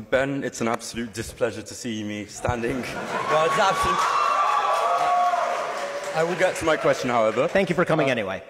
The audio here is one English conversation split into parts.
Ben, it's an absolute displeasure to see me standing. Well, it's absolute. I will get to my question, however. Thank you for coming anyway.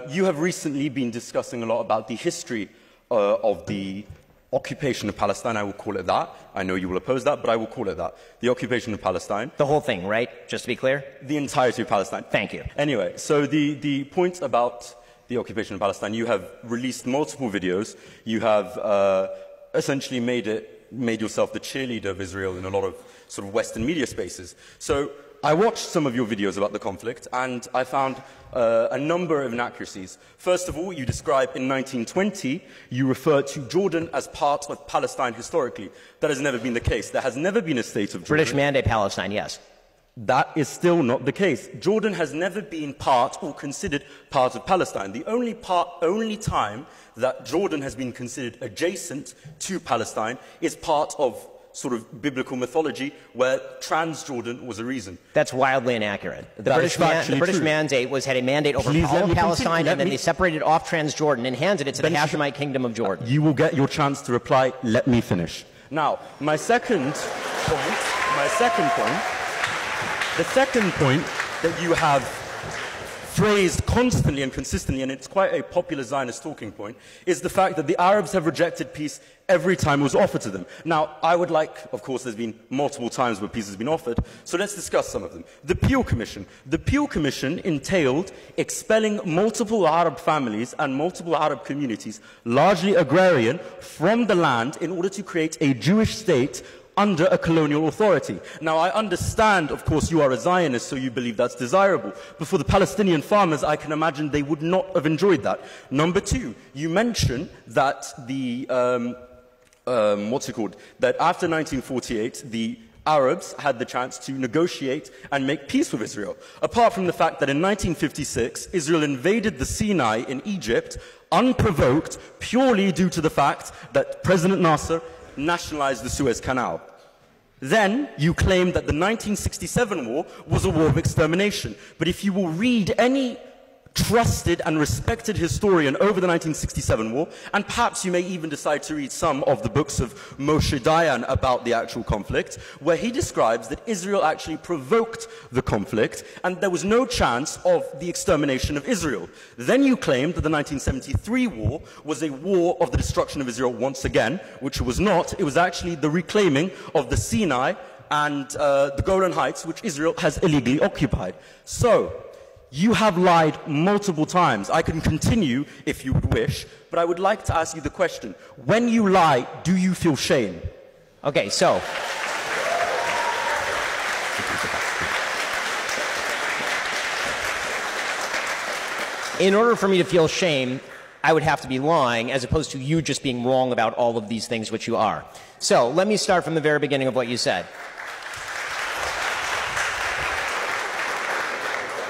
You have recently been discussing a lot about the history of the occupation of Palestine. I will call it that. I know you will oppose that, but I will call it that. The occupation of Palestine. The whole thing, right? Just to be clear? The entirety of Palestine. Thank you. Anyway, so the point about the occupation of Palestine, you have released multiple videos. You have essentially made yourself the cheerleader of Israel in a lot of sort of Western media spaces. So I watched some of your videos about the conflict, and I found a number of inaccuracies. First of all, you describe in 1920, you refer to Jordan as part of Palestine historically. That has never been the case. There has never been a state of Jordan. British Mandate Palestine, yes. That is still not the case. Jordan has never been part or considered part of Palestine. The only time that Jordan has been considered adjacent to Palestine is part of sort of biblical mythology where Transjordan was a reason. That's wildly inaccurate. The British Mandate had a mandate over all of Palestine, and then they separated off Transjordan and handed it to the Hashemite Kingdom of Jordan. You will get your chance to reply. Let me finish. Now, the second point that you have phrased constantly and consistently, and it's quite a popular Zionist talking point, is the fact that the Arabs have rejected peace every time it was offered to them. Now, I would like, of course, there's been multiple times where peace has been offered, so let's discuss some of them. The Peel Commission. The Peel Commission entailed expelling multiple Arab families and multiple Arab communities, largely agrarian, from the land in order to create a Jewish state under a colonial authority. Now, I understand, of course, you are a Zionist, so you believe that's desirable. But for the Palestinian farmers, I can imagine they would not have enjoyed that. Number two, you mention that that after 1948, the Arabs had the chance to negotiate and make peace with Israel. Apart from the fact that in 1956, Israel invaded the Sinai in Egypt, unprovoked, purely due to the fact that President Nasser nationalized the Suez Canal. Then you claim that the 1967 war was a war of extermination. But if you will read any trusted and respected historian over the 1967 war, and perhaps you may even decide to read some of the books of Moshe Dayan about the actual conflict, where he describes that Israel actually provoked the conflict and there was no chance of the extermination of Israel. Then you claimed that the 1973 war was a war of the destruction of Israel once again, which it was not. It was actually the reclaiming of the Sinai and the Golan Heights, which Israel has illegally occupied. So, you have lied multiple times. I can continue if you would wish, but I would like to ask you the question. When you lie, do you feel shame? Okay, so in order for me to feel shame, I would have to be lying, as opposed to you just being wrong about all of these things, which you are. So let me start from the very beginning of what you said.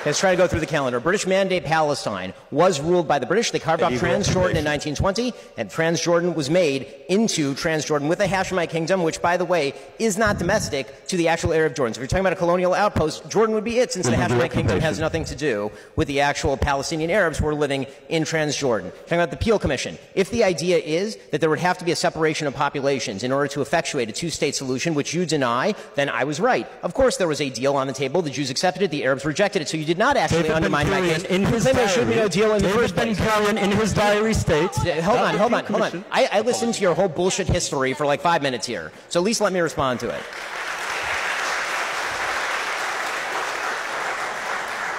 Let's try to go through the calendar. British Mandate Palestine was ruled by the British. They carved off Transjordan in 1920, and Transjordan was made into Transjordan with the Hashemite Kingdom, which, by the way, is not domestic to the actual Arab Jordans. If you're talking about a colonial outpost, Jordan would be it, since the Hashemite Kingdom has nothing to do with the actual Palestinian Arabs who are living in Transjordan. Talking about the Peel Commission. If the idea is that there would have to be a separation of populations in order to effectuate a two-state solution, which you deny, then I was right. Of course there was a deal on the table. The Jews accepted it. The Arabs rejected it. So you did not actually undermine my case. In his diary, there should be no deal in the first place. In his diary states... Hold on. I listened to your whole bullshit history for like 5 minutes here. So at least let me respond to it.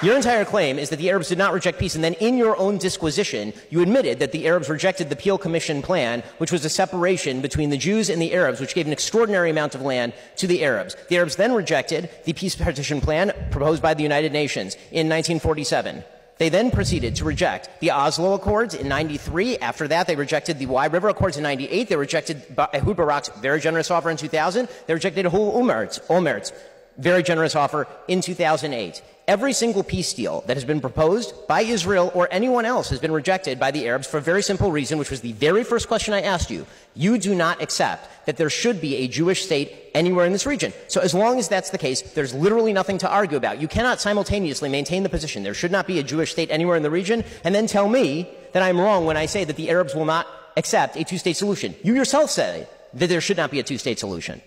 Your entire claim is that the Arabs did not reject peace, and then in your own disquisition, you admitted that the Arabs rejected the Peel Commission plan, which was a separation between the Jews and the Arabs, which gave an extraordinary amount of land to the Arabs. The Arabs then rejected the peace partition plan proposed by the United Nations in 1947. They then proceeded to reject the Oslo Accords in 93. After that, they rejected the Wye River Accords in 98. They rejected Ehud Barak's very generous offer in 2000. They rejected Olmert's very generous offer in 2008. Every single peace deal that has been proposed by Israel or anyone else has been rejected by the Arabs for a very simple reason, which was the very first question I asked you. You do not accept that there should be a Jewish state anywhere in this region. So as long as that's the case, there's literally nothing to argue about. You cannot simultaneously maintain the position there should not be a Jewish state anywhere in the region and then tell me that I'm wrong when I say that the Arabs will not accept a two-state solution. You yourself say that there should not be a two-state solution.